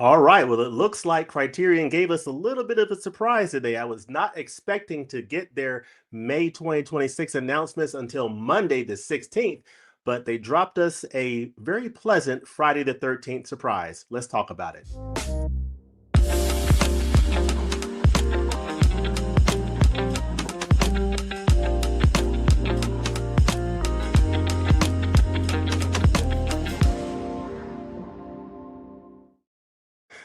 All right. Well, it looks like Criterion gave us a little bit of a surprise today. I was not expecting to get their May 2026 announcements until Monday, the 16th, but they dropped us a very pleasant Friday the 13th surprise. Let's talk about it.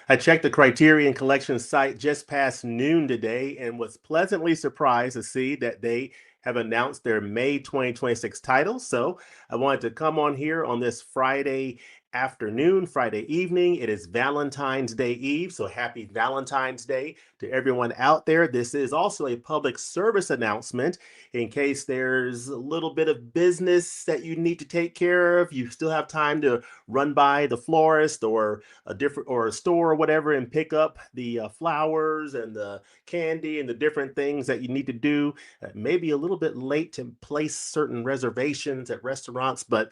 I checked the Criterion Collection site just past noon today and was pleasantly surprised to see that they have announced their May 2026 titles. So I wanted to come on here on this Friday afternoon, Friday evening. It is Valentine's Day Eve. So happy Valentine's Day to everyone out there. This is also a public service announcement in case there's a little bit of business that you need to take care of. You still have time to run by the florist or a store or whatever and pick up the flowers and the candy and the different things that you need to do. Maybe a little bit late to place certain reservations at restaurants, but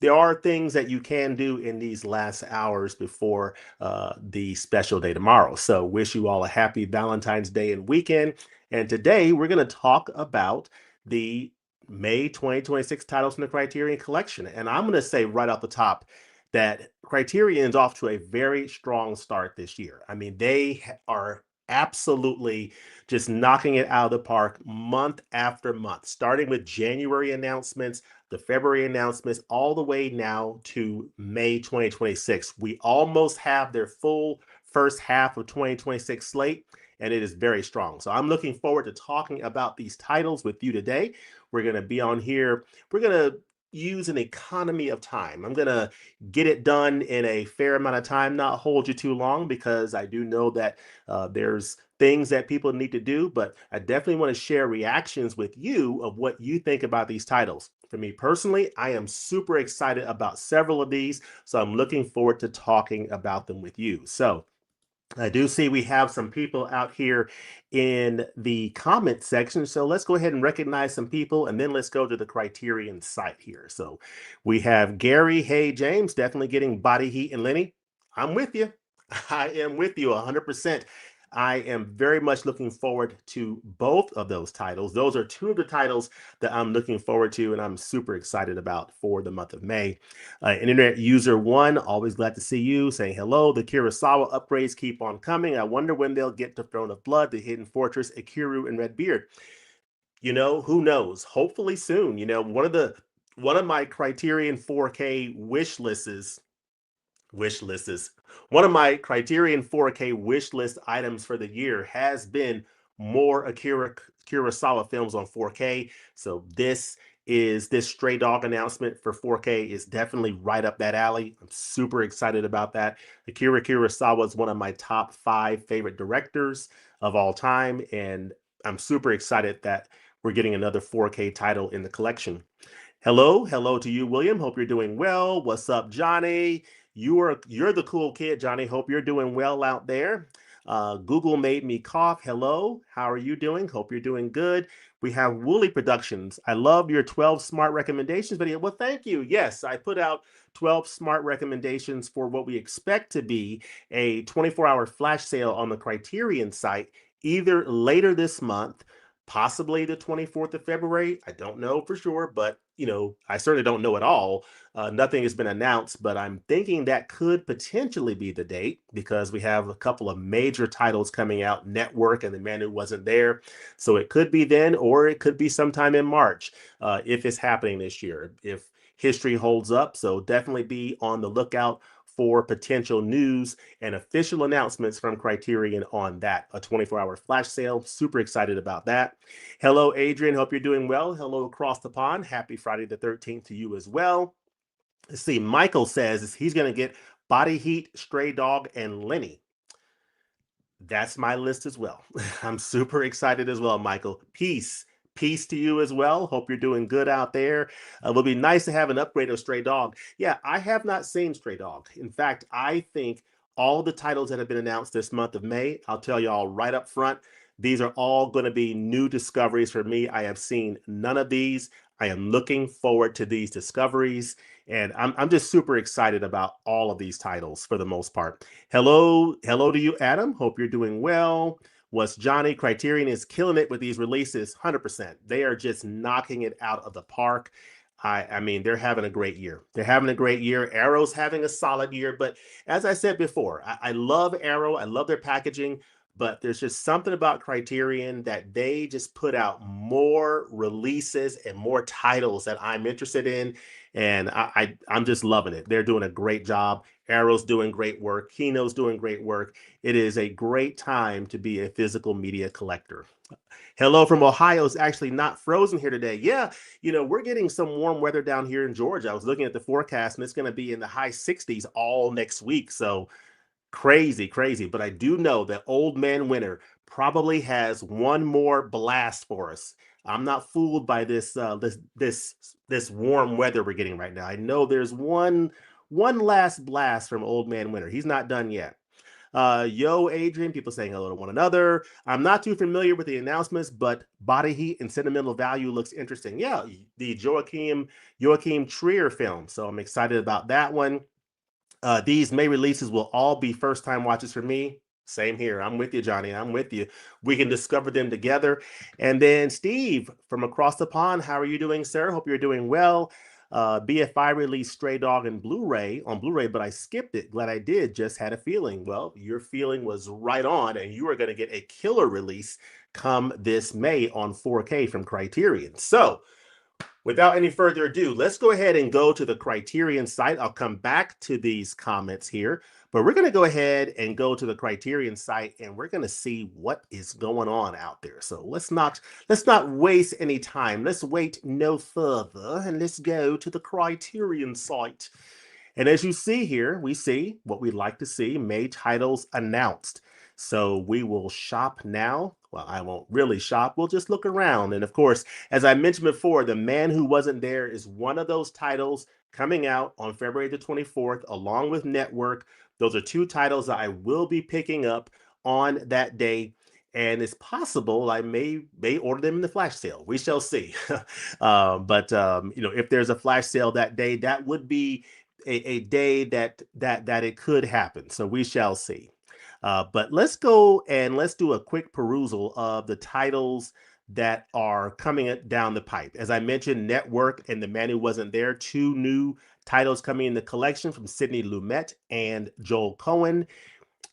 there are things that you can do in these last hours before the special day tomorrow. So, wish you all a happy Valentine's Day and weekend. And today we're going to talk about the May 2026 titles from the Criterion Collection. And I'm going to say right off the top that Criterion's off to a very strong start this year. I mean, they are absolutely just knocking it out of the park month after month, starting with January announcements, the February announcements, all the way now to May 2026. We almost have their full first half of 2026 slate, and it is very strong. So I'm looking forward to talking about these titles with you today. We're going to be on here. We're going to use an economy of time. I'm going to get it done in a fair amount of time, not hold you too long, because I do know that there's things that people need to do, but I definitely want to share reactions with you of what you think about these titles. For me personally, I am super excited about several of these, so I'm looking forward to talking about them with you. So, I do see we have some people out here in the comment section. So let's go ahead and recognize some people and then let's go to the Criterion site here. So we have Gary. Hey, James, definitely getting body heat. And Lenny, I'm with you. I am with you 100%. I am very much looking forward to both of those titles. Those are two of the titles that I'm looking forward to and I'm super excited about for the month of May. Internet user one, always glad to see you, saying hello. The Kurosawa upgrades keep on coming. I wonder when they'll get to Throne of Blood, The Hidden Fortress, Akiru, and Redbeard. Who knows? Hopefully soon. One of my Criterion 4K wish lists. One of my Criterion 4K wish list items for the year has been more Akira Kurosawa films on 4K. So this Stray Dog announcement for 4K is definitely right up that alley. I'm super excited about that. Akira Kurosawa is one of my top 5 favorite directors of all time, and I'm super excited that we're getting another 4K title in the collection. Hello to you, William. Hope you're doing well. What's up, Johnny? You're the cool kid, Johnny. Hope you're doing well out there. Google made me cough. Hello, how are you doing? Hope you're doing good. We have Woolly Productions. I love your 12 smart recommendations video. Well, thank you. Yes, I put out 12 smart recommendations for what we expect to be a 24-hour flash sale on the Criterion site, either later this month, possibly the 24th of February. I don't know for sure, but I certainly don't know at all. Nothing has been announced, but I'm thinking that could potentially be the date because we have a couple of major titles coming out, Network and The Man Who Wasn't There. So it could be then, or it could be sometime in March if it's happening this year, if history holds up. So definitely be on the lookout for potential news and official announcements from Criterion on that. A 24-hour flash sale. Super excited about that. Hello, Adrian. Hope you're doing well. Hello across the pond. Happy Friday the 13th to you as well. Let's see. Michael says he's going to get Body Heat, Stray Dog, and Lenny. That's my list as well. I'm super excited as well, Michael. Peace to you as well. Hope you're doing good out there. It would be nice to have an upgrade of Stray Dog. Yeah, I have not seen Stray Dog. In fact, I think all the titles that have been announced this month of May, I'll tell y'all right up front, These are all going to be new discoveries for me. I have seen none of these. I am looking forward to these discoveries, and I'm just super excited about all of these titles for the most part. Hello to you, Adam. Hope you're doing well. What's Johnny? Criterion is killing it with these releases, 100%. They are just knocking it out of the park. I mean, they're having a great year. They're having a great year. Arrow's having a solid year. But as I said before, I love Arrow. I love their packaging. But there's just something about Criterion that they just put out more releases and more titles that I'm interested in. And I'm just loving it. They're doing a great job. Arrow's doing great work. Kino's doing great work. It is a great time to be a physical media collector. Hello from Ohio is actually not frozen here today. Yeah, we're getting some warm weather down here in Georgia. I was looking at the forecast and it's going to be in the high 60s all next week. So crazy, crazy. But I do know that Old Man Winter probably has one more blast for us. I'm not fooled by this warm weather we're getting right now. I know there's one last blast from Old Man Winter. He's not done yet. Yo, Adrian, people saying hello to one another. I'm not too familiar with the announcements, but Body Heat and Sentimental Value looks interesting. Yeah, the Joachim Trier film. So I'm excited about that one. These May releases will all be first time watches for me. Same here. I'm with you, Johnny. I'm with you. We can discover them together. And then Steve from across the pond, how are you doing, sir? Hope you're doing well. BFI released Stray Dog and Blu-ray on Blu-ray, but I skipped it. Glad I did. Just had a feeling. Well, your feeling was right on, and you are going to get a killer release come this May on 4K from Criterion. So without any further ado, let's go ahead and go to the Criterion site. I'll come back to these comments here, but we're going to go ahead and go to the Criterion site and we're going to see what is going on out there. So let's not waste any time. Let's wait no further and let's go to the Criterion site. And as you see here, we see what we'd like to see, May titles announced. So we will shop now. Well, I won't really shop. We'll just look around. And of course, as I mentioned before, The Man Who Wasn't There is one of those titles coming out on February the 24th, along with Network. Those are two titles that I will be picking up on that day. And it's possible I may order them in the flash sale. We shall see. But if there's a flash sale that day, that would be a day that it could happen. So we shall see. But let's go and let's do a quick perusal of the titles that are coming down the pipe. As I mentioned, Network and The Man Who Wasn't There, two new titles coming in the collection from Sidney Lumet and Joel Cohen.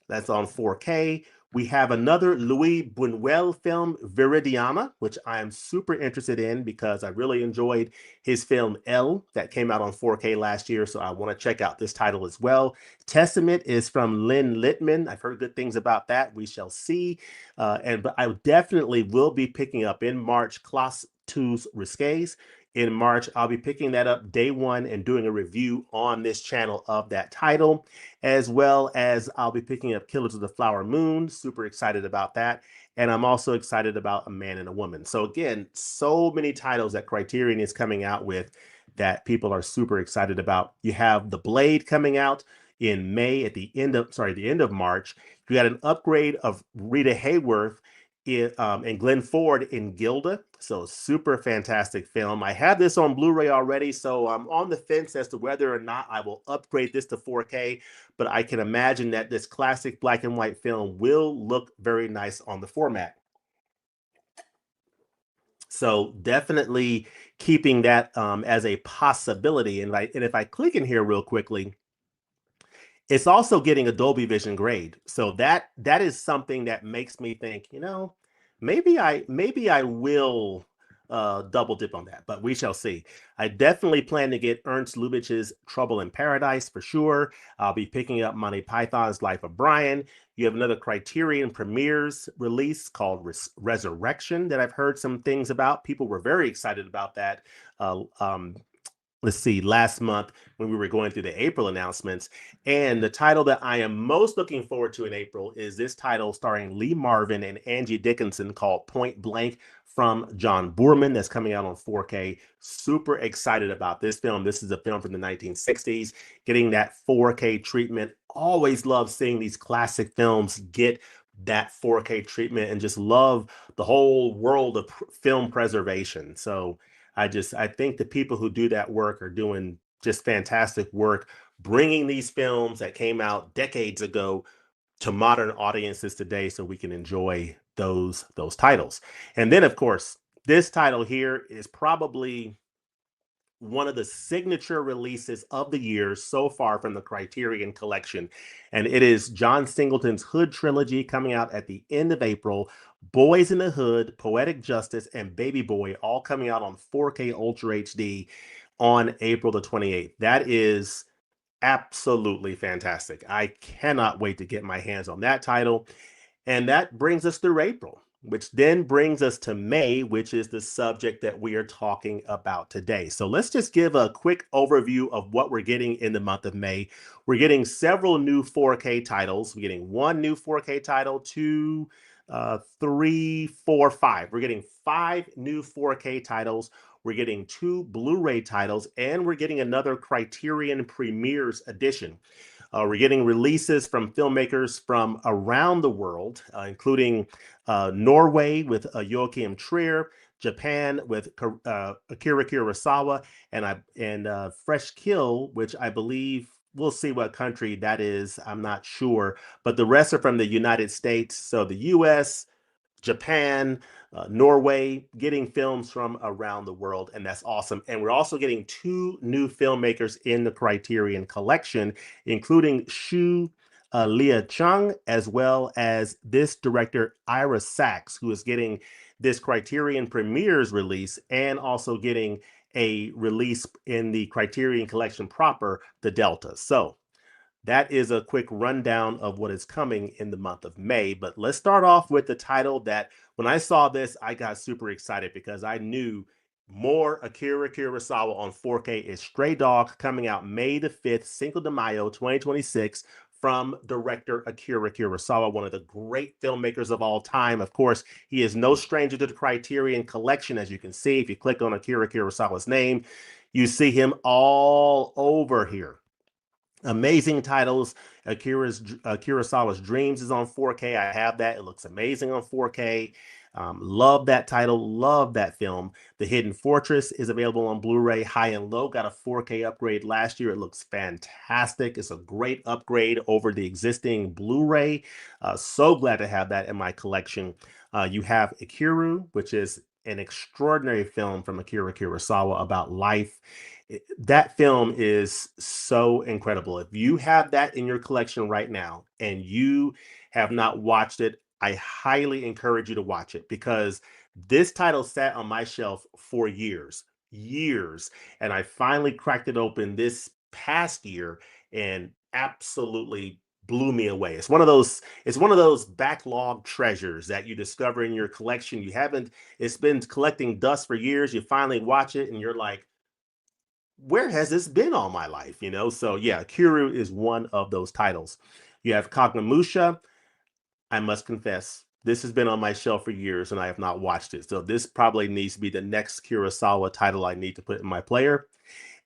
That's on 4K. We have another Louis Buñuel film, Viridiana, which I am super interested in because I really enjoyed his film Elle that came out on 4K last year. So I want to check out this title as well. Testament is from Lynn Littman. I've heard good things about that. We shall see. But I definitely will be picking up in March Classe Tous Risques. In March, I'll be picking that up day one and doing a review on this channel of that title, as well as I'll be picking up Killers of the Flower Moon. Super excited about that. And I'm also excited about A Man and a Woman. So again, so many titles that Criterion is coming out with that people are super excited about. You have The Blade coming out in May at the end of March. You got an upgrade of Rita Hayworth and Glenn Ford in Gilda. So super fantastic film. I have this on Blu-ray already, so I'm on the fence as to whether or not I will upgrade this to 4K, but I can imagine that this classic black and white film will look very nice on the format. So definitely keeping that as a possibility. And if I click in here real quickly, it's also getting a Dolby Vision grade. So that is something that makes me think, maybe I will double dip on that, but we shall see. I definitely plan to get Ernst Lubitsch's Trouble in Paradise for sure. I'll be picking up Monty Python's Life of Brian. You have another Criterion Premieres release called Resurrection that I've heard some things about. People were very excited about that. Let's see, last month when we were going through the April announcements. And the title that I am most looking forward to in April is this title starring Lee Marvin and Angie Dickinson called Point Blank from John Boorman that's coming out on 4K. Super excited about this film. This is a film from the 1960s, getting that 4K treatment. Always love seeing these classic films get that 4K treatment and just love the whole world of film preservation. So I think the people who do that work are doing just fantastic work, bringing these films that came out decades ago to modern audiences today so we can enjoy those titles. And then of course, this title here is probably one of the signature releases of the year so far from the Criterion collection. And it is John Singleton's Hood trilogy coming out at the end of April. Boys in the Hood, Poetic Justice, and Baby Boy all coming out on 4K Ultra HD on April the 28th. That is absolutely fantastic. I cannot wait to get my hands on that title. And that brings us through April, which then brings us to May, which is the subject that we are talking about today. So let's just give a quick overview of what we're getting in the month of May. We're getting several new 4K titles. We're getting one new 4K title, two, three, four, five. We're getting five new 4K titles. We're getting two Blu-ray titles, and we're getting another Criterion Premieres edition. We're getting releases from filmmakers from around the world, including Norway with Joachim Trier, Japan with Akira Kurosawa, and Fresh Kill, which I believe we'll see what country that is. I'm not sure, but the rest are from the United States. So the U.S., Japan, Norway, getting films from around the world, and that's awesome. And we're also getting two new filmmakers in the Criterion collection, including Shu Lia Chung, as well as this director, Ira Sachs, who is getting this Criterion Premieres release and also getting a release in the Criterion collection proper, The Delta. So that is a quick rundown of what is coming in the month of May. But let's start off with the title that when I saw this, I got super excited because I knew more Akira Kurosawa on 4K is Stray Dog, coming out May the 5th, Cinco de Mayo 2026, from director Akira Kurosawa, one of the great filmmakers of all time. Of course, he is no stranger to the Criterion collection. As you can see, if you click on Akira Kurosawa's name, you see him all over here. Amazing titles. Kurosawa's Dreams is on 4K. I have that. It looks amazing on 4K. Love that title. Love that film. The Hidden Fortress is available on Blu-ray. High and Low got a 4K upgrade last year. It looks fantastic. It's a great upgrade over the existing Blu-ray. So glad to have that in my collection. You have Ikiru, which is an extraordinary film from Akira Kurosawa about life. That film is so incredible. If you have that in your collection right now and you have not watched it, I highly encourage you to watch it because this title sat on my shelf for years, and I finally cracked it open this past year and absolutely blew me away. It's one of those backlog treasures that you discover in your collection. It's been collecting dust for years. You finally watch it and you're like, where has this been all my life? So yeah, Kuru is one of those titles. You have Kagnamusha. I must confess, this has been on my shelf for years and I have not watched it. So this probably needs to be the next Kurosawa title I need to put in my player.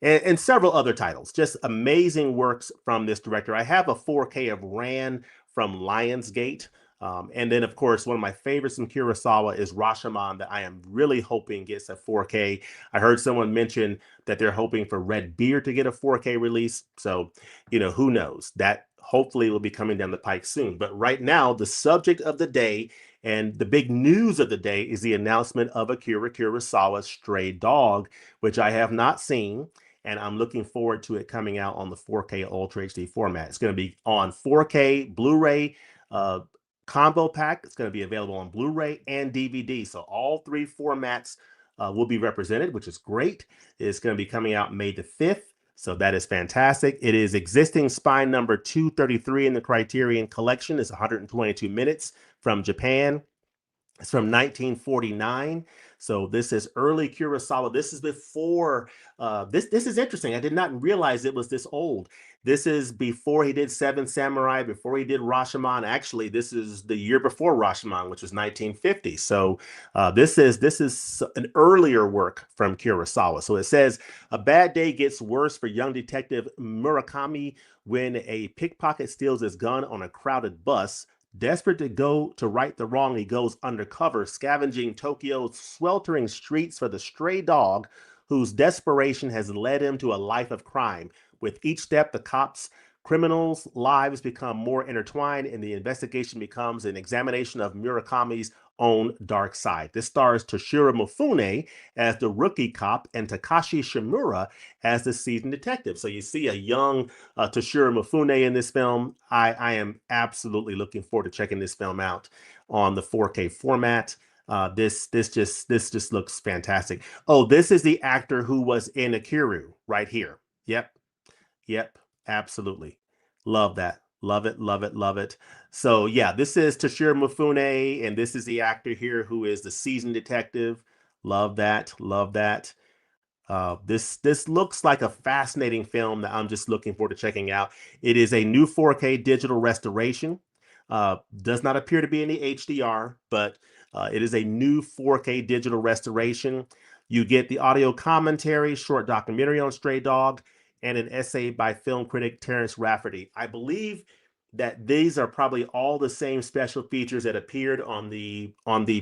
And several other titles, just amazing works from this director. I have a 4K of Ran from Lionsgate. And then, of course, one of my favorites from Kurosawa is Rashomon that I am really hoping gets a 4K. I heard someone mention that they're hoping for Red Beard to get a 4K release. So, who knows? That hopefully will be coming down the pike soon. But right now, the subject of the day and the big news of the day is the announcement of Akira Kurosawa's Stray Dog, which I have not seen. And I'm looking forward to it coming out on the 4K Ultra HD format. It's going to be on 4K Blu-ray combo pack. It's going to be available on Blu-ray and DVD. So all three formats will be represented, which is great. It's going to be coming out May the 5th. So that is fantastic. It is existing spine number 233 in the Criterion collection. It's 122 minutes from Japan. It's from 1949. So this is early Kurosawa. This is before, this is interesting. I did not realize it was this old. This is before he did Seven Samurai, before he did Rashomon. Actually, this is the year before Rashomon, which was 1950. So this is an earlier work from Kurosawa. So it says, a bad day gets worse for young detective Murakami when a pickpocket steals his gun on a crowded bus. Desperate to go to right the wrong, he goes undercover, scavenging Tokyo's sweltering streets for the stray dog whose desperation has led him to a life of crime. With each step, the cops' criminals' lives become more intertwined, and the investigation becomes an examination of Murakami's own dark side. This stars Toshiro Mifune as the rookie cop and Takashi Shimura as the seasoned detective. So you see a young Toshiro Mifune in this film. I am absolutely looking forward to checking this film out on the 4K format. This just looks fantastic. Oh, this is the actor who was in Akiru right here. Yep, yep, absolutely. Love that. Love it, love it, love it. So yeah, this is Toshiro Mifune, and this is the actor here who is the seasoned detective. Love that, love that. This looks like a fascinating film that I'm just looking forward to checking out. It is a new 4K digital restoration. Does not appear to be any HDR, but it is a new 4K digital restoration. You get the audio commentary, short documentary on Stray Dog, and an essay by film critic Terrence Rafferty. I believe that these are probably all the same special features that appeared on the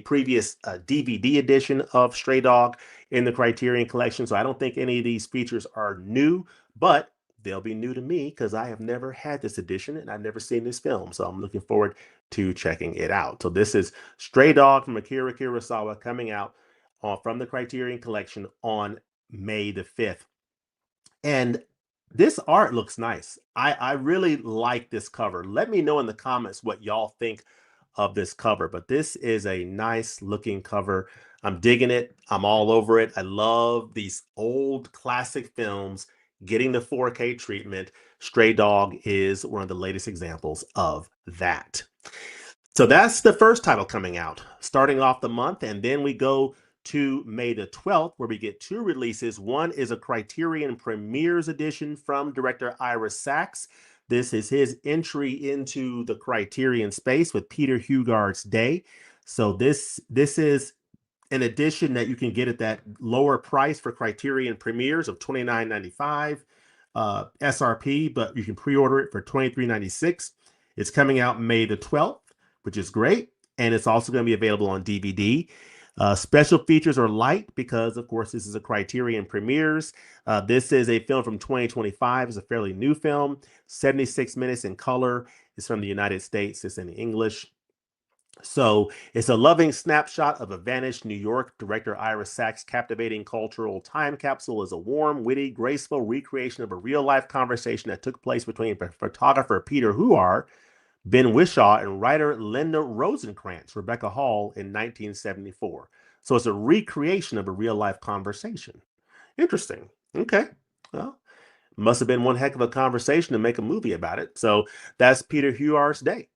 previous DVD edition of Stray Dog in the Criterion collection. So I don't think any of these features are new, but they'll be new to me because I have never had this edition and I've never seen this film. So I'm looking forward to checking it out. So this is Stray Dog from Akira Kurosawa coming out from the Criterion collection on May the 5th. And this art looks nice. I really like this cover. Let me know in the comments what y'all think of this cover, but this is a nice looking cover. I'm digging it. I'm all over it. I love these old classic films getting the 4K treatment. Stray Dog is one of the latest examples of that. So that's the first title coming out, starting off the month. And then we go to May the 12th, where we get two releases. One is a Criterion Premieres edition from director Ira Sachs. This is his entry into the Criterion space with Peter Hugard's Day. So this is an edition that you can get at that lower price for Criterion Premieres of $29.95 SRP, but you can pre-order it for $23.96. It's coming out May the 12th, which is great. And it's also going to be available on DVD. Special features are light because, of course, this is a Criterion Premieres. This is a film from 2025. It's a fairly new film, 76 minutes in color. It's from the United States. It's in English. So it's a loving snapshot of a vanished New York. Director Ira Sachs' captivating cultural time capsule is a warm, witty, graceful recreation of a real-life conversation that took place between photographer Peter Huar, Ben Whishaw, and writer Linda Rosenkrantz, Rebecca Hall, in 1974. So it's a recreation of a real-life conversation. Interesting. Okay. Well, must have been one heck of a conversation to make a movie about it. So that's Peter Huar's Day.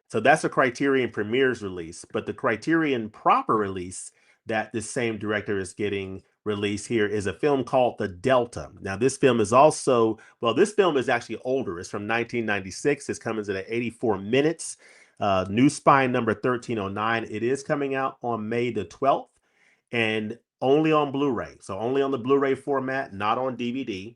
So that's a Criterion Premieres release, but the Criterion proper release that this same director is getting released here is a film called The Delta. Now, this film is also, well, this film is actually older. It's from 1996. It's coming in at 84 minutes. New Spine number 1309. It is coming out on May the 12th and only on Blu-ray. So only on the Blu-ray format, not on DVD.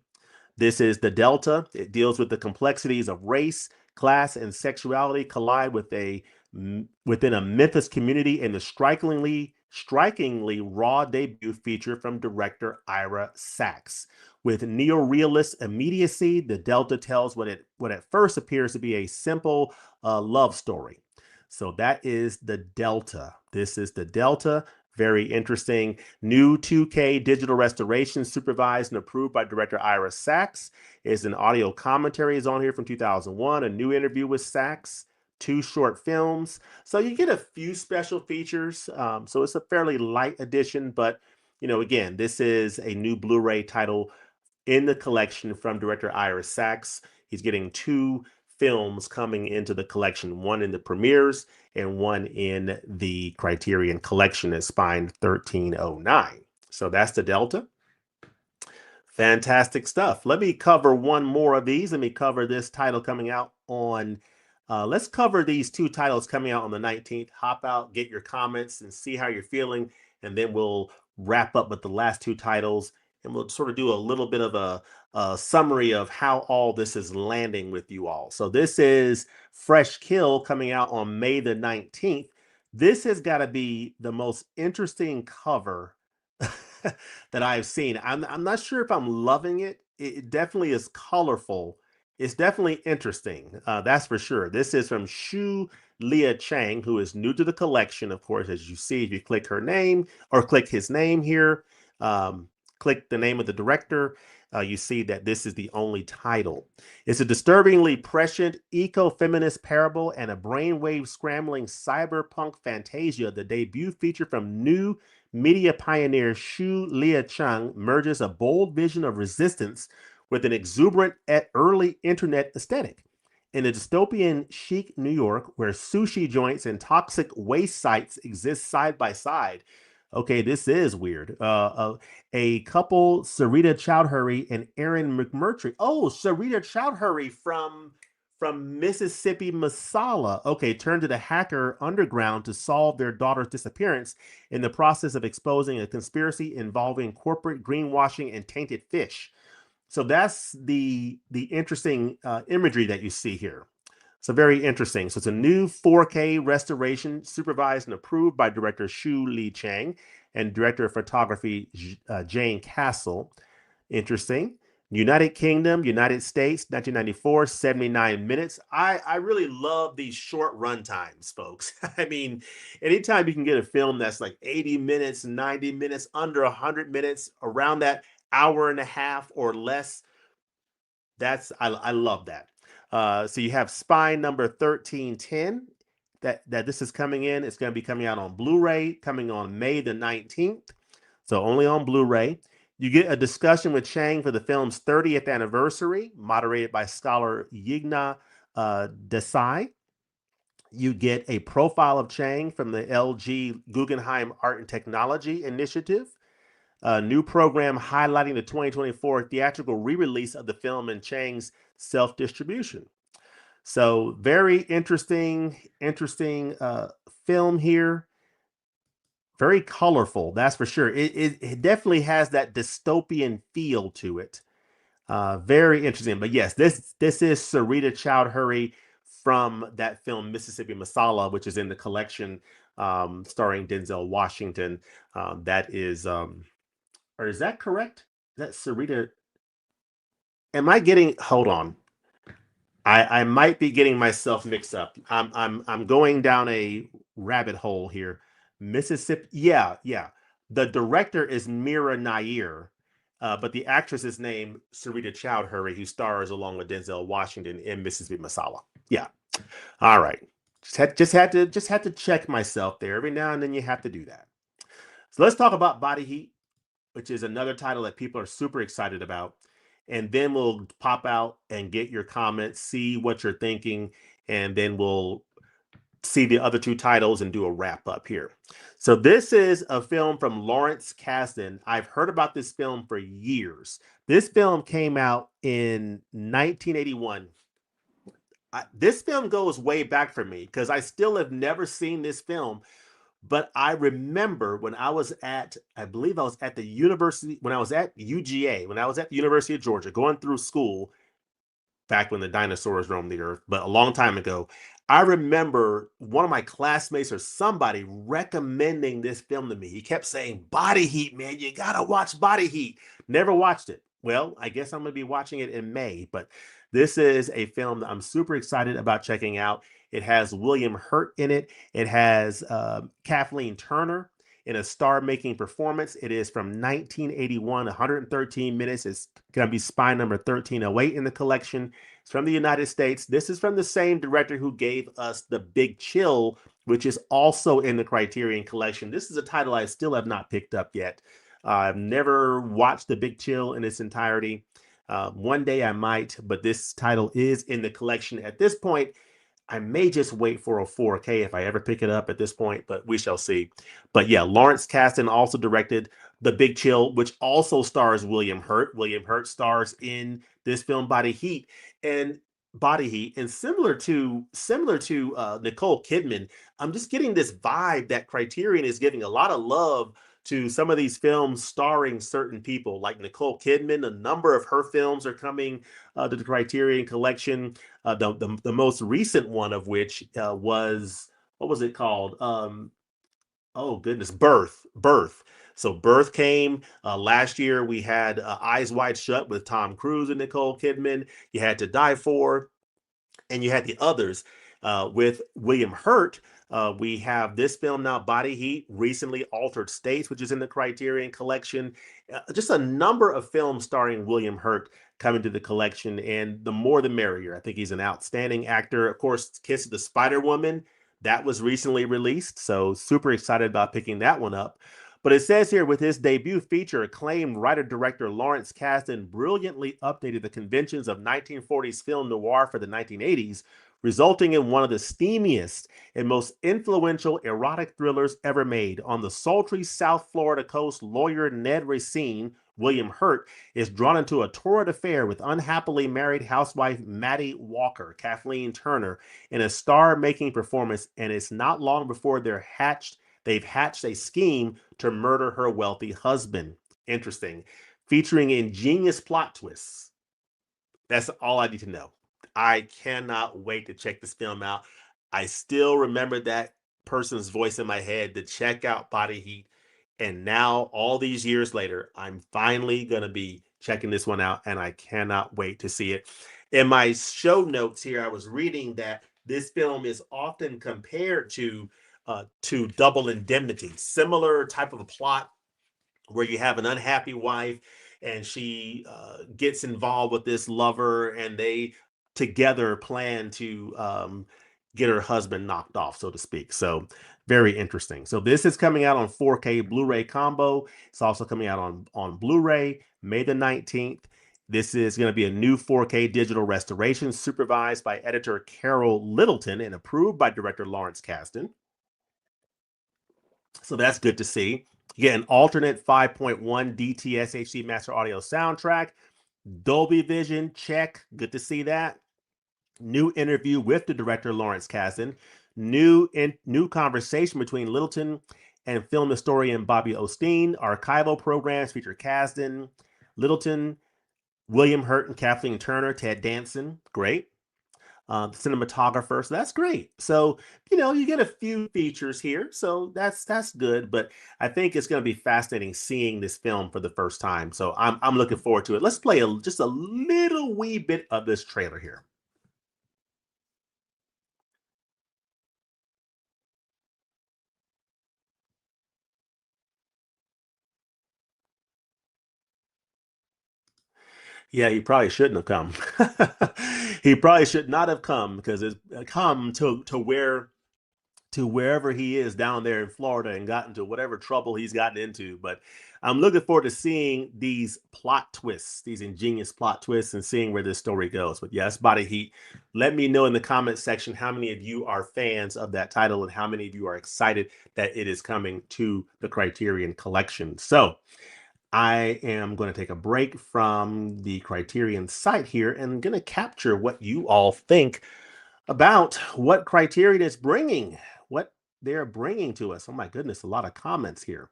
This is The Delta. It deals with the complexities of race, class, and sexuality collide within a Memphis community in the strikingly raw debut feature from director Ira Sachs. With neorealist immediacy, The Delta tells what at first appears to be a simple love story. So that is The Delta. This is The Delta. Very interesting. New 2K digital restoration supervised and approved by director Ira Sachs. Is an audio commentary is on here from 2001, a new interview with Sachs, 2 short films. So you get a few special features. So it's a fairly light edition, but again, this is a new Blu-ray title in the collection from director Ira Sachs. He's getting 2 films coming into the collection, one in the premieres and one in the Criterion collection at Spine 1309. So that's The Delta. Fantastic stuff. Let me cover one more of these. Let me cover this title coming out on, let's cover these 2 titles coming out on the 19th. Hop out, get your comments, and see how you're feeling. And then we'll wrap up with the last 2 titles and we'll sort of do a little bit of a summary of how all this is landing with you all. So this is Fresh Kill coming out on May the 19th. This has got to be the most interesting cover that I've seen. I'm not sure if I'm loving it. It definitely is colorful. It's definitely interesting. That's for sure. This is from Shu Leah Chang, who is new to the collection, of course, as you see, if you click her name or click his name here, um, click the name of the director, you see that this is the only title. It's a disturbingly prescient eco-feminist parable and a brainwave scrambling cyberpunk fantasia. The debut feature from new media pioneer Shu Leah Chang merges a bold vision of resistance with an exuberant early internet aesthetic. In a dystopian chic New York where sushi joints and toxic waste sites exist side by side. Okay, this is weird. A couple, Sarita Chowdhury and Aaron McMurtry. Oh, Sarita Chowdhury from Mississippi Masala. Okay, turned to the hacker underground to solve their daughter's disappearance in the process of exposing a conspiracy involving corporate greenwashing and tainted fish. So that's the interesting imagery that you see here. So very interesting. So it's a new 4K restoration supervised and approved by director Shu Li Chang and director of photography Jane Castle. Interesting. United Kingdom, United States, 1994, 79 minutes. I really love these short run times, folks. I mean, anytime you can get a film that's like 80 minutes, 90 minutes, under 100 minutes, around that hour and a half or less, I love that. So you have Spy number 1310 that this is coming in. It's going to be coming out on Blu-ray, coming on May the 19th. So only on Blu-ray. You get a discussion with Chang for the film's 30th anniversary, moderated by scholar Yigna Desai. You get a profile of Chang from the LG Guggenheim Art and Technology Initiative. A new program highlighting the 2024 theatrical re-release of the film and Chang's self-distribution. So very interesting film here. Very colorful, that's for sure. It definitely has that dystopian feel to it. Very interesting. But yes, this is Sarita Chowdhury from that film Mississippi Masala, which is in the collection, starring Denzel Washington. That is or is that correct? Is that Sarita? Am I getting? Hold on. I might be getting myself mixed up. I'm going down a rabbit hole here. Mississippi. Yeah, yeah. The director is Mira Nair, but the actress is named Sarita Chowdhury, who stars along with Denzel Washington in Mississippi Masala. Yeah. All right. Just had to check myself there. Every now and then you have to do that. So let's talk about Body Heat, which is another title that people are super excited about. And then we'll pop out and get your comments, see what you're thinking, and then we'll see the other two titles and do a wrap up here. So this is a film from Lawrence Kasdan. I've heard about this film for years. This film came out in 1981. This film goes way back for me because I still have never seen this film. But I remember when I believe I was at the university, when I was at UGA, when I was at the University of Georgia going through school, back when the dinosaurs roamed the earth, but a long time ago. I remember one of my classmates or somebody recommending this film to me. He kept saying, Body Heat, man, you gotta watch Body Heat. Never watched it. Well, I guess I'm gonna be watching it in May, but this is a film that I'm super excited about checking out. It has William Hurt in it. It has Kathleen Turner in a star-making performance. It is from 1981, 113 minutes. It's going to be Spy number 1308 in the collection. It's from the United States. This is from the same director who gave us The Big Chill, which is also in the Criterion collection. This is a title I still have not picked up yet. I've never watched The Big Chill in its entirety. One day I might, but this title is in the collection at this point. I may just wait for a 4K if I ever pick it up at this point, but we shall see. But yeah, Lawrence Kasdan also directed The Big Chill, which also stars William Hurt. William Hurt stars in this film Body Heat, and similar to Nicole Kidman, I'm just getting this vibe that Criterion is giving a lot of love to some of these films starring certain people like Nicole Kidman. A number of her films are coming to the Criterion Collection. The most recent one of which was, what was it called? Oh goodness, Birth. So Birth came last year. We had Eyes Wide Shut with Tom Cruise and Nicole Kidman. You had To Die For, and you had the others with William Hurt. We have this film now, Body Heat, recently Altered States, which is in the Criterion Collection. Just a number of films starring William Hurt coming to the collection, and the more the merrier. I think he's an outstanding actor. Of course, Kiss of the Spider Woman, that was recently released, so super excited about picking that one up. But it says here, with his debut feature, acclaimed writer-director Lawrence Kasdan brilliantly updated the conventions of 1940s film noir for the 1980s, resulting in one of the steamiest and most influential erotic thrillers ever made. On the sultry South Florida coast, lawyer Ned Racine, William Hurt, is drawn into a torrid affair with unhappily married housewife Maddie Walker, Kathleen Turner, in a star-making performance, and it's not long before they've hatched a scheme to murder her wealthy husband. Interesting. Featuring ingenious plot twists. That's all I need to know. I cannot wait to check this film out. I still remember that person's voice in my head to check out Body Heat. And now, all these years later, I'm finally going to be checking this one out, and I cannot wait to see it. In my show notes here, I was reading that this film is often compared to Double Indemnity, similar type of a plot where you have an unhappy wife and she gets involved with this lover, and they together plan to get her husband knocked off, so to speak. So very interesting. So this is coming out on 4K Blu-ray combo. It's also coming out on Blu-ray May the 19th. This is going to be a new 4K digital restoration supervised by editor Carol Littleton and approved by director Lawrence Kasdan. So that's good to see. You get an alternate 5.1 DTS HD Master Audio soundtrack. Dolby Vision, check. Good to see that. New interview with the director, Lawrence Kasdan. New conversation between Littleton and film historian Bobby Osteen. Archival programs feature Kasdan, Littleton, William Hurt, and Kathleen Turner. Ted Danson, great. The cinematographer, so that's great. So you get a few features here, so that's good. But I think it's going to be fascinating seeing this film for the first time. So I'm looking forward to it. Let's play just a little wee bit of this trailer here. Yeah, he probably shouldn't have come. He probably should not have come, because it's come to wherever he is down there in Florida and got into whatever trouble he's gotten into. But I'm looking forward to seeing these plot twists, these ingenious plot twists, and seeing where this story goes. But yes, Body Heat. Let me know in the comment section how many of you are fans of that title and how many of you are excited that it is coming to the Criterion Collection. So I am going to take a break from the Criterion site here and going to capture what you all think about what Criterion is bringing, what they're bringing to us. Oh my goodness, a lot of comments here.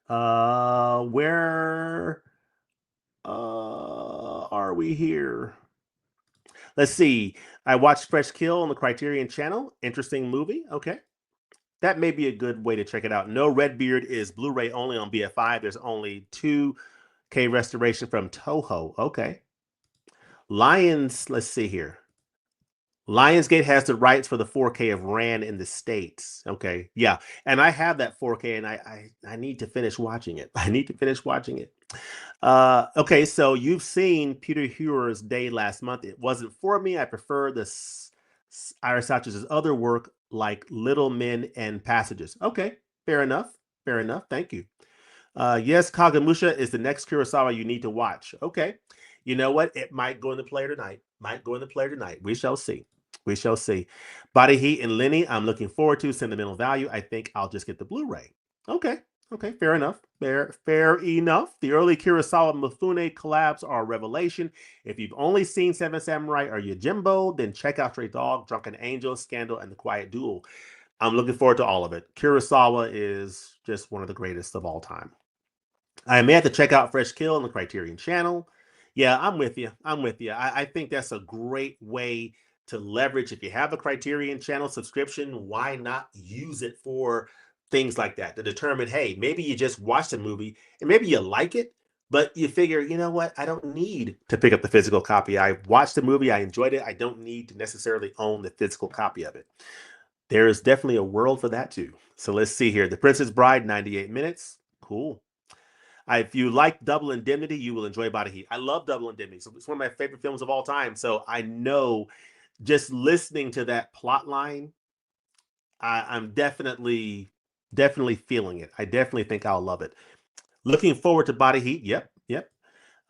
Where are we here? Let's see. I watched Fresh Kill on the Criterion channel. Interesting movie. Okay. That may be a good way to check it out. No Redbeard is Blu-ray only on BFI. There's only 2K restoration from Toho. Okay. Lions, let's see here. Lionsgate has the rights for the 4K of Ran in the States. Okay. Yeah. And I have that 4K, and I need to finish watching it. I need to finish watching it. Okay. So you've seen Peter Hewer's Day last month. It wasn't for me. I prefer Ira Sachs' other work like Little Men and Passages. Okay. Fair enough. Fair enough. Thank you. Yes, Kagemusha is the next Kurosawa you need to watch. Okay. You know what? It might go in the player tonight. Might go in the player tonight. We shall see. We shall see. Body Heat and Lenny, I'm looking forward to. Sentimental Value, I think I'll just get the Blu-ray. Okay. Okay, fair enough. Fair enough. The early Kurosawa Mifune collabs are a revelation. If you've only seen Seven Samurai or Yojimbo, then check out Stray Dog, Drunken Angel, Scandal, and The Quiet Duel. I'm looking forward to all of it. Kurosawa is just one of the greatest of all time. I may have to check out Fresh Kill on the Criterion channel. Yeah, I'm with you. I'm with you. I think that's a great way to leverage. If you have a Criterion channel subscription, why not use it for things like that to determine, hey, maybe you just watched a movie and maybe you like it, but you figure, you know what? I don't need to pick up the physical copy. I watched the movie, I enjoyed it. I don't need to necessarily own the physical copy of it. There is definitely a world for that too. So let's see here. The Princess Bride, 98 minutes. Cool. If you like Double Indemnity, you will enjoy Body Heat. I love Double Indemnity. So it's one of my favorite films of all time. So I know just listening to that plot line, I'm definitely feeling it. I definitely think I'll love it. Looking forward to Body Heat. Yep, yep.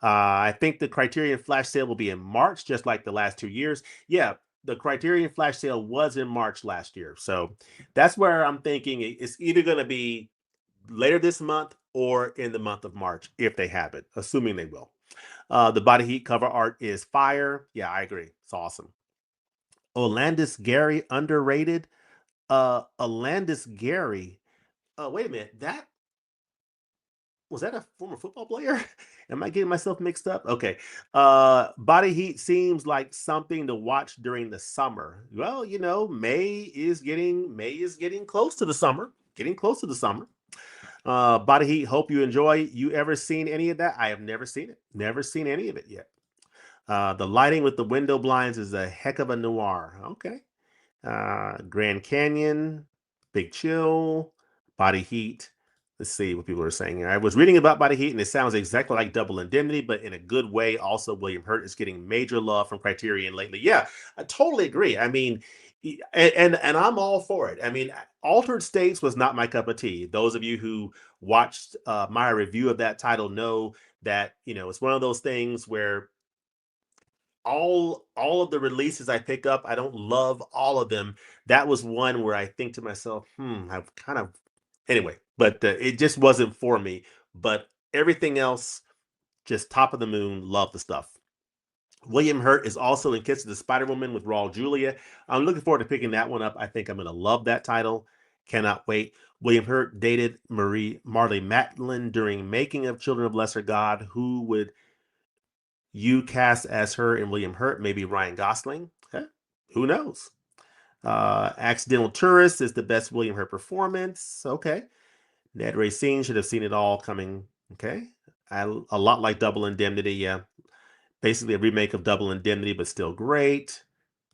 I think the Criterion flash sale will be in March, just like the last 2 years. Yeah, the Criterion flash sale was in March last year. So that's where I'm thinking it's either going to be later this month or in the month of March if they have it, assuming they will. The Body Heat cover art is fire. Yeah, I agree. It's awesome. Olandis Gary underrated. Olandis Gary. Wait a minute. That was that a former football player? Am I getting myself mixed up? Okay. Body Heat seems like something to watch during the summer. Well, May is getting close to the summer. Getting close to the summer. Body Heat, hope you enjoy. You ever seen any of that? I have never seen it. Never seen any of it yet. The lighting with the window blinds is a heck of a noir. Okay. Grand Canyon, Big Chill, Body Heat. Let's see what people are saying here. I was reading about Body Heat, and it sounds exactly like Double Indemnity, but in a good way. Also, William Hurt is getting major love from Criterion lately. Yeah, I totally agree. I mean, and I'm all for it. I mean, Altered States was not my cup of tea. Those of you who watched my review of that title know that it's one of those things where all of the releases I pick up, I don't love all of them. That was one where I think to myself, I've kind of anyway, but it just wasn't for me. But everything else, just top of the moon, love the stuff. William Hurt is also in Kiss of the Spider Woman with Raul Julia. I'm looking forward to picking that one up. I think I'm going to love that title. Cannot wait. William Hurt dated Marley Matlin during making of Children of Lesser God. Who would you cast as her and William Hurt? Maybe Ryan Gosling. Okay. Who knows? Accidental Tourist is the best William Hurt performance. Okay. Ned Racine should have seen it all coming. Okay. A lot like Double Indemnity. Yeah. Basically a remake of Double Indemnity, but still great.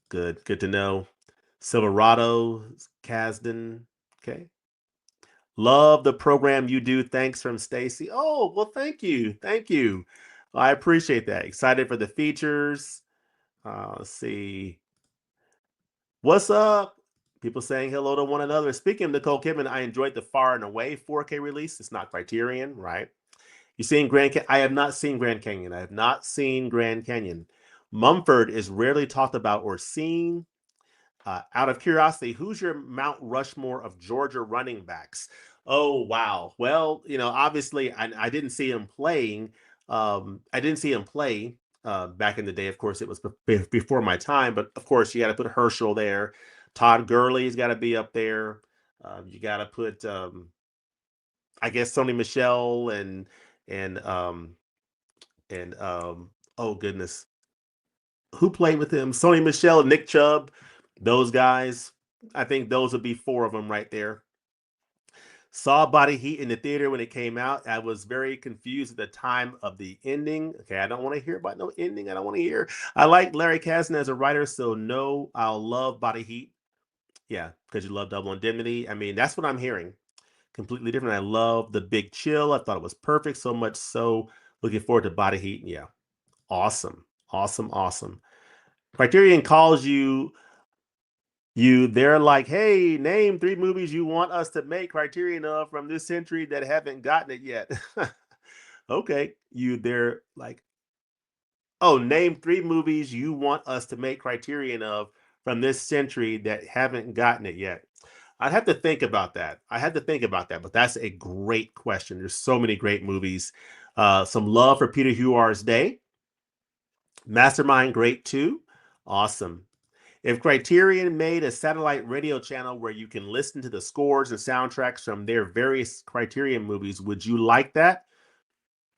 Good to know. Silverado, Kasdan. Okay. Love the program you do. Thanks from Stacy. Oh, well, thank you. Thank you. I appreciate that. Excited for the features. Let's see. What's up? People saying hello to one another. Speaking of Nicole Kidman, I enjoyed the Far and Away 4K release. It's not Criterion, right? You seen Grand Canyon? I have not seen Grand Canyon. I have not seen Grand Canyon. Mumford is rarely talked about or seen. Out of curiosity, who's your Mount Rushmore of Georgia running backs? Oh, wow. Well, obviously, I didn't see him playing. I didn't see him play back in the day. Of course, it was before my time, but of course, you got to put Herschel there. Todd Gurley's got to be up there. You got to put, I guess, Sony Michelle and oh goodness, who played with him? Sony Michelle, Nick Chubb, those guys. I think those would be four of them right there. Saw Body Heat in the theater when it came out. I was very confused at the time of the ending. Okay, I don't want to hear about no ending. I don't want to hear. I like Larry Kasdan as a writer, so no, I'll love Body Heat. Yeah, because you love Double Indemnity. I mean, that's what I'm hearing. Completely different. I love the Big Chill. I thought it was perfect. So much so, looking forward to Body Heat. Yeah, awesome, awesome, awesome. Criterion calls they're like, hey, name 3 movies you want us to make Criterion of from this century that haven't gotten it yet. Okay, they're like, oh, name 3 movies you want us to make Criterion of from this century that haven't gotten it yet. I'd have to think about that. I had to think about that, but that's a great question. There's so many great movies. Some love for Peter Huar's Day. Mastermind, great too. Awesome. If Criterion made a satellite radio channel where you can listen to the scores and soundtracks from their various Criterion movies, would you like that?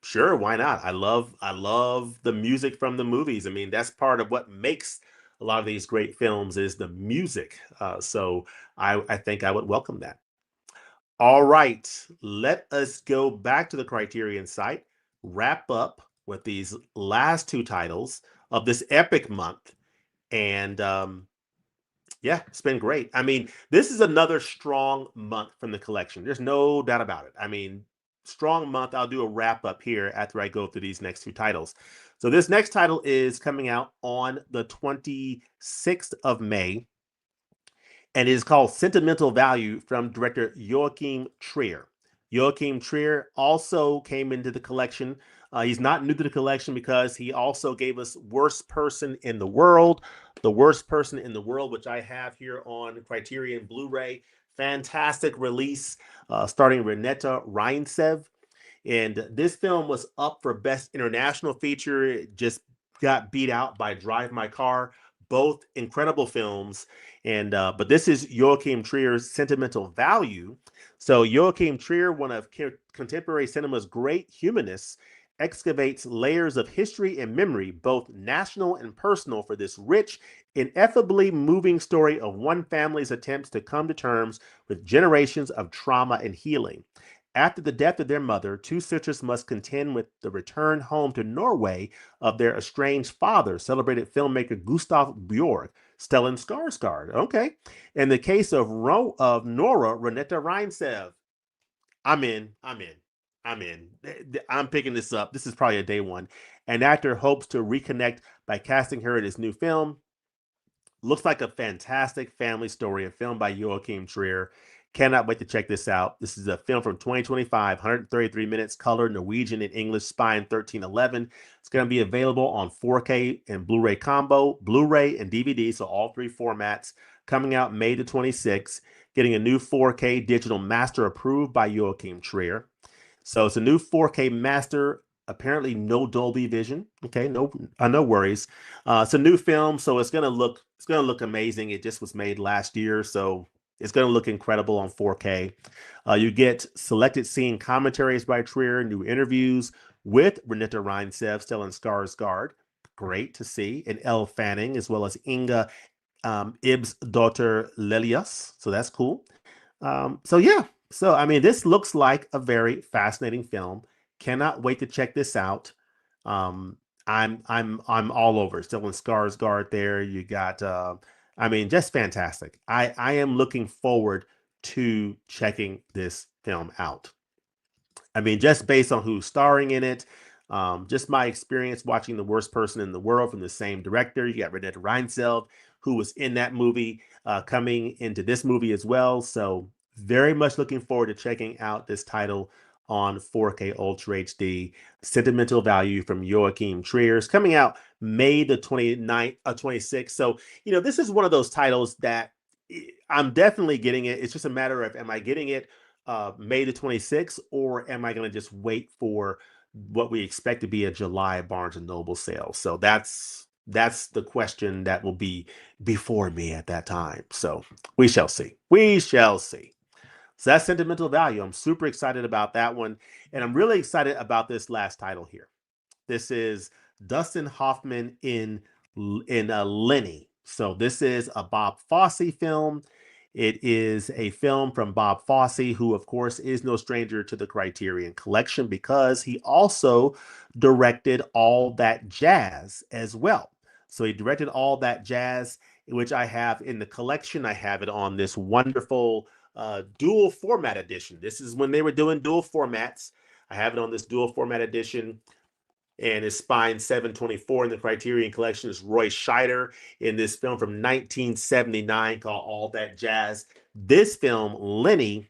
Sure, why not? I love the music from the movies. I mean, that's part of what makes a lot of these great films is the music. So I think I would welcome that. All right, let us go back to the Criterion site, wrap up with these last two titles of this epic month, and yeah, it's been great. I mean, this is another strong month from the collection. There's no doubt about it. I mean, strong month. I'll do a wrap up here after I go through these next two titles. So, this next title is coming out on the 26th of May, and it is called Sentimental Value from director Joachim Trier. Joachim Trier also came into the collection. He's not new to the collection because he also gave us Worst Person in the World, The Worst Person in the World, which I have here on Criterion Blu-ray. Fantastic release, starring Renata Reinsev. And this film was up for Best International Feature. It just got beat out by Drive My Car. Both incredible films. And but this is Joachim Trier's Sentimental Value. So Joachim Trier, one of contemporary cinema's great humanists, excavates layers of history and memory, both national and personal, for this rich, ineffably moving story of one family's attempts to come to terms with generations of trauma and healing. After the death of their mother, two sisters must contend with the return home to Norway of their estranged father, celebrated filmmaker Gustav Bjork, Stellan Skarsgård. Okay. In the case of Nora Renata Reinsev, I'm in. I'm in. I'm in. I'm picking this up. This is probably a day one. An actor hopes to reconnect by casting her in his new film. Looks like a fantastic family story, a film by Joachim Trier. Cannot wait to check this out. This is a film from 2025, 133 minutes, color, Norwegian and English, Spine 1311. It's going to be available on 4K and Blu-ray combo, Blu-ray and DVD, so all three formats, coming out May the 26th, getting a new 4K digital master approved by Joachim Trier. So it's a new 4K master. Apparently, no Dolby Vision. Okay, no worries. It's a new film, so it's gonna look amazing. It just was made last year, so it's gonna look incredible on 4K. You get selected scene commentaries by Trier, new interviews with Renata Reinsev, Stellan Skarsgård. Great to see, and Elle Fanning, as well as Inga Ib's daughter Lelius. So that's cool. So yeah, so I mean, this looks like a very fascinating film. Cannot wait to check this out. I'm all over. Stellan Skarsgård there. You got I mean, just fantastic. I am looking forward to checking this film out. I mean, just based on who's starring in it, just my experience watching The Worst Person in the World from the same director. You got Renata Reinselv, who was in that movie, coming into this movie as well. So very much looking forward to checking out this title on 4K Ultra HD. Sentimental Value from Joachim Trier is coming out May the 29th, 26th. So, this is one of those titles that I'm definitely getting it. It's just a matter of, am I getting it May the 26th, or am I going to just wait for what we expect to be a July Barnes and Noble sale? So that's the question that will be before me at that time. So we shall see. We shall see. So that's Sentimental Value. I'm super excited about that one, and I'm really excited about this last title here. This is Dustin Hoffman in Lenny. So this is a Bob Fosse film. It is a film from Bob Fosse, who, of course, is no stranger to the Criterion Collection because he also directed All That Jazz as well. So he directed All That Jazz, which I have in the collection. I have it on this wonderful dual format edition. This is when they were doing dual formats. I have it on this dual format edition, and it's Spine 724 in the Criterion Collection. Is Roy Scheider in this film from 1979 called All That Jazz. This film, Lenny,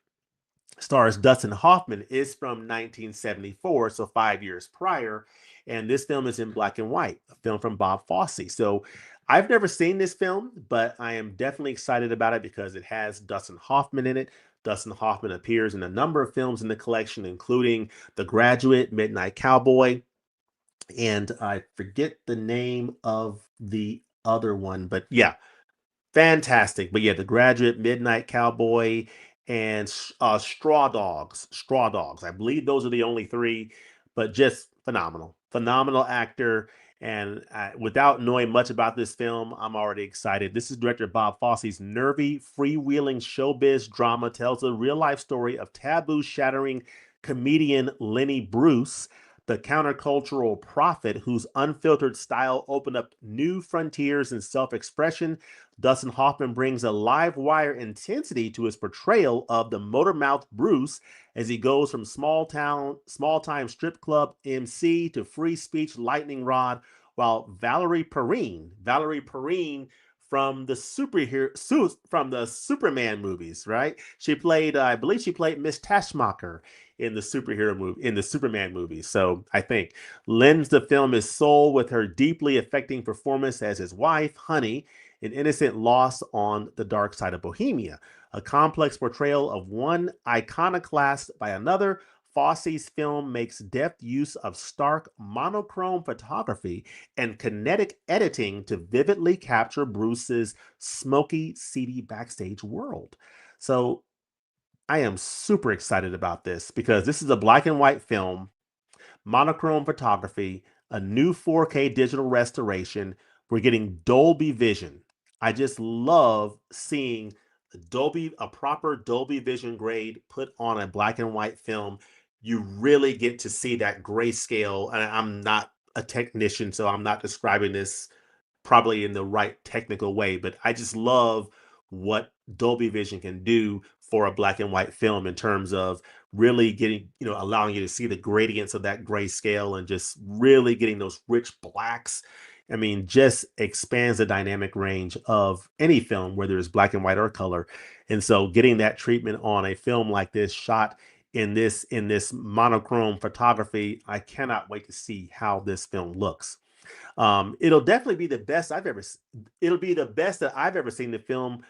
stars Dustin Hoffman, is from 1974, so 5 years prior. And this film is in black and white, a film from Bob Fosse. So I've never seen this film, but I am definitely excited about it because it has Dustin Hoffman in it. Dustin Hoffman appears in a number of films in the collection, including The Graduate, Midnight Cowboy, and I forget the name of the other one, but yeah, Fantastic. But yeah, The Graduate, Midnight Cowboy, and Straw Dogs. Straw Dogs. I believe those are the only three, but just phenomenal. Phenomenal actor. And without knowing much about this film, I'm already excited. This is director Bob Fosse's nervy, freewheeling showbiz drama tells a real life story of taboo shattering comedian Lenny Bruce, the countercultural prophet whose unfiltered style opened up new frontiers in self expression. Dustin Hoffman brings a live wire intensity to his portrayal of the motor mouth Bruce as he goes from small time strip club MC to free speech lightning rod, while Valerie Perrine from the from the Superman movies, right? She played, I believe, she played Miss Tashmacher in the superhero movie, in the Superman movie. So I think lends the film his soul with her deeply affecting performance as his wife, Honey, an innocent loss on the dark side of Bohemia. A complex portrayal of one iconoclast by another, Fosse's film makes deft use of stark monochrome photography and kinetic editing to vividly capture Bruce's smoky, seedy backstage world. So I am super excited about this because this is a black and white film, monochrome photography, a new 4K digital restoration. We're getting Dolby Vision. I just love seeing a proper Dolby Vision grade put on a black and white film. You really get to see that grayscale. And I'm not a technician, so I'm not describing this probably in the right technical way, but I just love what Dolby Vision can do for a black and white film in terms of really getting, allowing you to see the gradients of that grayscale and just really getting those rich blacks. I mean, just expands the dynamic range of any film, whether it's black and white or color. And so getting that treatment on a film like this shot in this monochrome photography, I cannot wait to see how this film looks. It'll definitely be the best I've ever. It'll be the best that I've ever seen the film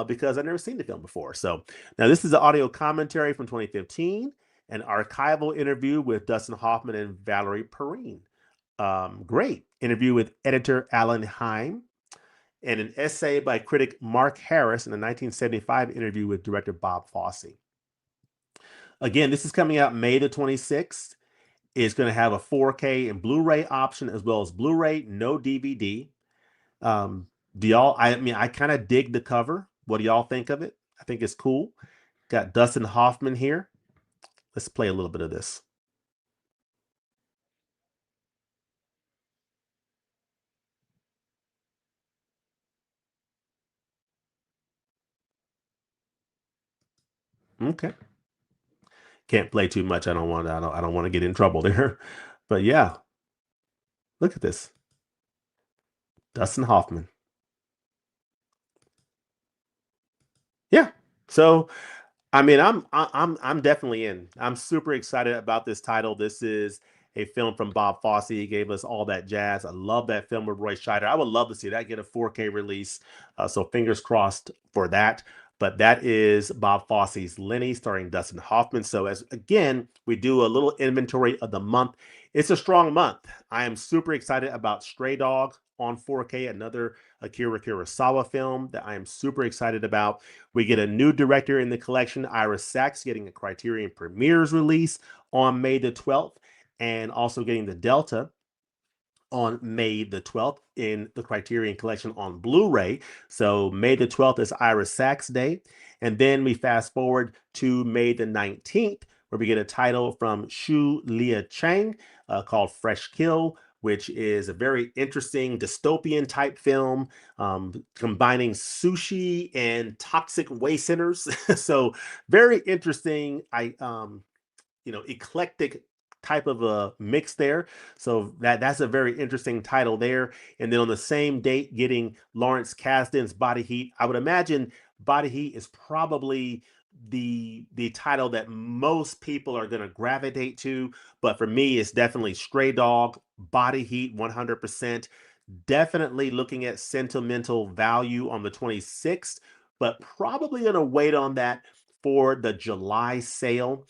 because I've never seen the film before. So now this is an audio commentary from 2015, an archival interview with Dustin Hoffman and Valerie Perrine. Great interview with editor Alan Heim, and an essay by critic Mark Harris in a 1975 interview with director Bob Fosse. Again, this is coming out May the 26th. It's going to have a 4K and Blu-ray option as well as Blu-ray, no DVD. Do y'all? I mean, I kind of dig the cover. What do y'all think of it? I think it's cool. Got Dustin Hoffman here. Let's play a little bit of this. Okay. Can't play too much. I don't want to get in trouble there. But yeah, look at this. Dustin Hoffman. Yeah. So I mean, I'm definitely in. I'm super excited about this title. This is a film from Bob Fosse. He gave us All That Jazz. I love that film with Roy Scheider. I would love to see that get a 4K release. So fingers crossed for that. But that is Bob Fosse's Lenny, starring Dustin Hoffman. So as again, we do a little inventory of the month. It's a strong month. I am super excited about Stray Dog on 4K, another Akira Kurosawa film that I am super excited about. We get a new director in the collection, Ira Sachs, getting a Criterion Premieres release on May the 12th, and also getting the Delta on May the 12th in the Criterion Collection on Blu-ray. So May the 12th is Ira Sachs Day. And then we fast forward to May the 19th, where we get a title from Shu Lia Chang called Fresh Kill, which is a very interesting dystopian type film combining sushi and toxic waste centers. So very interesting. Eclectic type of a mix there. So that's a very interesting title there. And then on the same date, getting Lawrence Kasdan's Body Heat. I would imagine Body Heat is probably the title that most people are going to gravitate to, but for me it's definitely Stray Dog, Body Heat 100%. Definitely looking at sentimental value on the 26th, but probably going to wait on that for the July sale.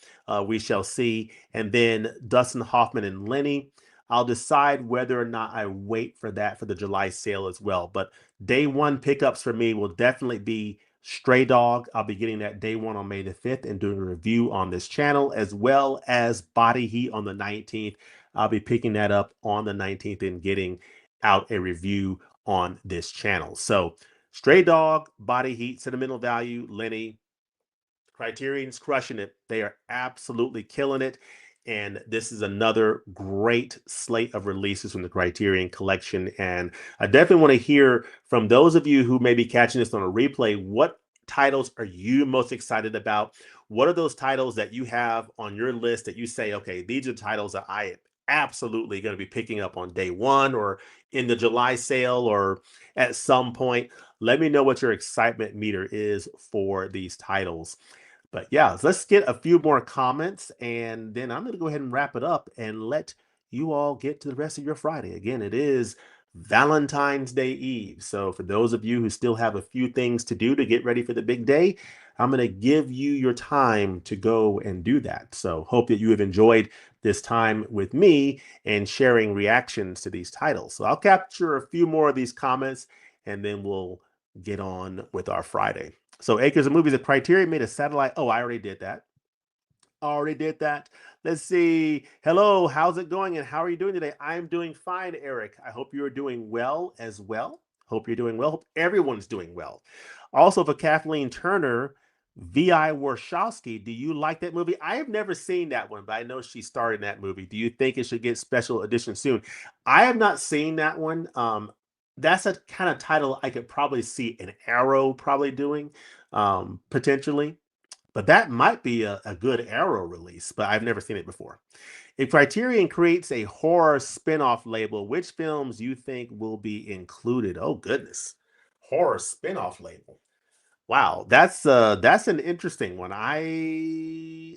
We shall see. And then Dustin Hoffman and Lenny. I'll decide whether or not I wait for that for the July sale as well. But day one pickups for me will definitely be Stray Dog. I'll be getting that day one on May the 5th and doing a review on this channel, as well as Body Heat on the 19th. I'll be picking that up on the 19th and getting out a review on this channel. So Stray Dog, Body Heat, Sentimental Value, Lenny, Criterion's crushing it. They are absolutely killing it. And this is another great slate of releases from the Criterion collection. And I definitely want to hear from those of you who may be catching this on a replay. What titles are you most excited about? What are those titles that you have on your list that you say, okay, these are titles that I am absolutely going to be picking up on day one or in the July sale or at some point? Let me know what your excitement meter is for these titles. But yeah, let's get a few more comments and then I'm going to go ahead and wrap it up and let you all get to the rest of your Friday. Again, it is Valentine's Day Eve. So for those of you who still have a few things to do to get ready for the big day, I'm going to give you your time to go and do that. So hope that you have enjoyed this time with me and sharing reactions to these titles. So I'll capture a few more of these comments and then we'll get on with our Friday. So Acres of Movies, a Criterion made a satellite. Oh, I already did that. Already did that. Let's see. Hello, how's it going and how are you doing today? I'm doing fine, Eric. I hope you're doing well as well. Hope you're doing well. Hope everyone's doing well. Also, for Kathleen Turner, V.I. Warshawski, do you like that movie? I have never seen that one, but I know she starred in that movie. Do you think it should get special edition soon? I have not seen that one. That's a kind of title I could probably see an Arrow probably doing, potentially. But that might be a good Arrow release, but I've never seen it before. If Criterion creates a horror spinoff label, which films you think will be included? Oh goodness, horror spinoff label. Wow, that's an interesting one. I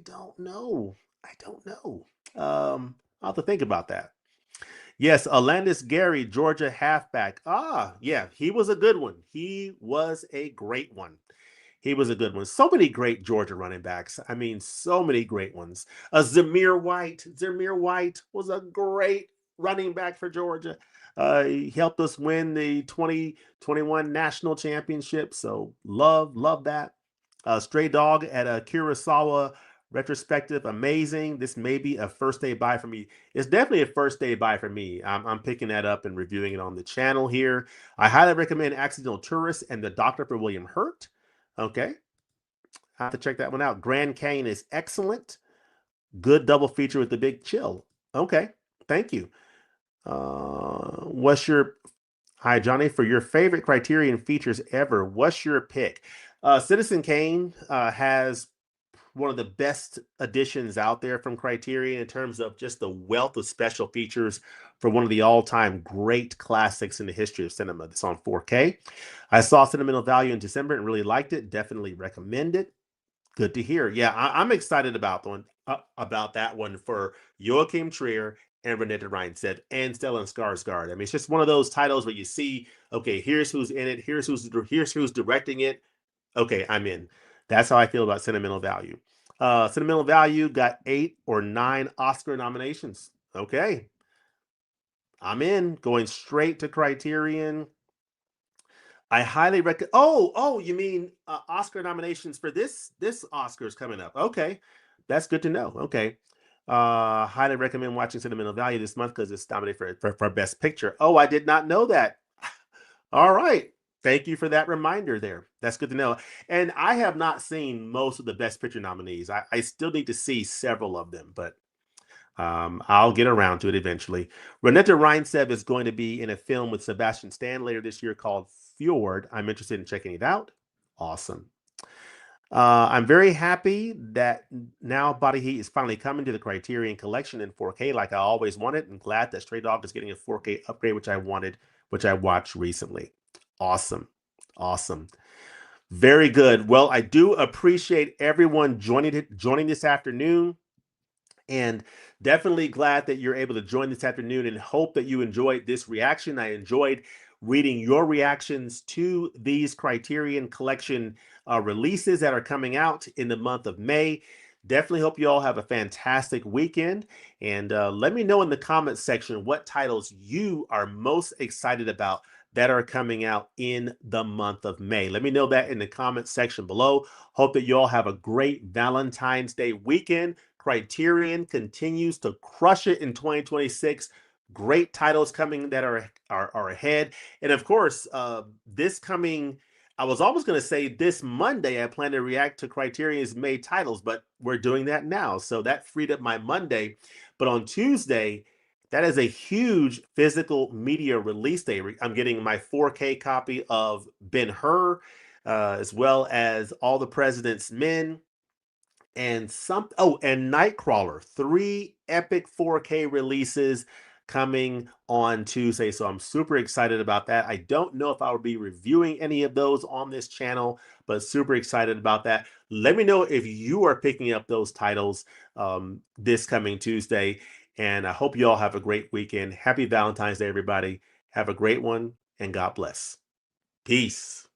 don't know. I don't know. I'll have to think about that. Yes, Alandis Gary, Georgia halfback. Ah, yeah, he was a good one. He was a great one. He was a good one. So many great Georgia running backs. I mean, so many great ones. Zamir White. Zamir White was a great running back for Georgia. He helped us win the 2021 national championship. So love that. Stray Dog at a Kurosawa retrospective, amazing. This may be a first day buy for me. It's definitely a first day buy for me. I'm picking that up and reviewing it on the channel here. I highly recommend Accidental Tourist and The Doctor for William Hurt. Okay, I have to check that one out. Grand Canyon is excellent. Good double feature with The Big Chill. Okay, thank you. What's your Hi, Johnny. For your favorite Criterion features ever, what's your pick? Citizen Kane has one of the best additions out there from Criterion in terms of just the wealth of special features for one of the all-time great classics in the history of cinema. It's on 4K. I saw Sentimental Value in December and really liked it. Definitely recommend it. Good to hear. Yeah, I'm excited about that one for Joachim Trier and Renetta Reinstedt and Stellan Skarsgård. I mean, it's just one of those titles where you see, okay, here's who's in it, here's who's directing it. Okay, I'm in. That's how I feel about Sentimental Value. Sentimental Value got 8 or 9 Oscar nominations. Okay, I'm in. Going straight to Criterion. I highly recommend. Oh, you mean Oscar nominations for this Oscars coming up? Okay, that's good to know. Okay, highly recommend watching Sentimental Value this month because it's nominated for Best Picture. Oh, I did not know that. All right, thank you for that reminder there. That's good to know. And I have not seen most of the Best Picture nominees. I still need to see several of them, but I'll get around to it eventually. Renetta Reinstedt is going to be in a film with Sebastian Stan later this year called Fjord. I'm interested in checking it out. Awesome. I'm very happy that now Body Heat is finally coming to the Criterion Collection in 4K like I always wanted, and glad that Stray Dog is getting a 4K upgrade, which I wanted, which I watched recently. Awesome. Awesome. Very good. Well, I do appreciate everyone joining this afternoon. And definitely glad that you're able to join this afternoon and hope that you enjoyed this reaction. I enjoyed reading your reactions to these Criterion Collection releases that are coming out in the month of May. Definitely hope you all have a fantastic weekend. And let me know in the comments section what titles you are most excited about that are coming out in the month of May. Let me know that in the comments section below. Hope that you all have a great Valentine's Day weekend. Criterion continues to crush it in 2026. Great titles coming that are ahead. And of course, this coming I was almost going to say this Monday, I plan to react to Criterion's May titles, but we're doing that now. So that freed up my Monday. But on Tuesday, that is a huge physical media release day. I'm getting my 4K copy of Ben-Hur, as well as All the President's Men, and Nightcrawler. Three epic 4K releases coming on Tuesday. So I'm super excited about that. I don't know if I will be reviewing any of those on this channel, but super excited about that. Let me know if you are picking up those titles this coming Tuesday. And I hope you all have a great weekend. Happy Valentine's Day, everybody. Have a great one, and God bless. Peace.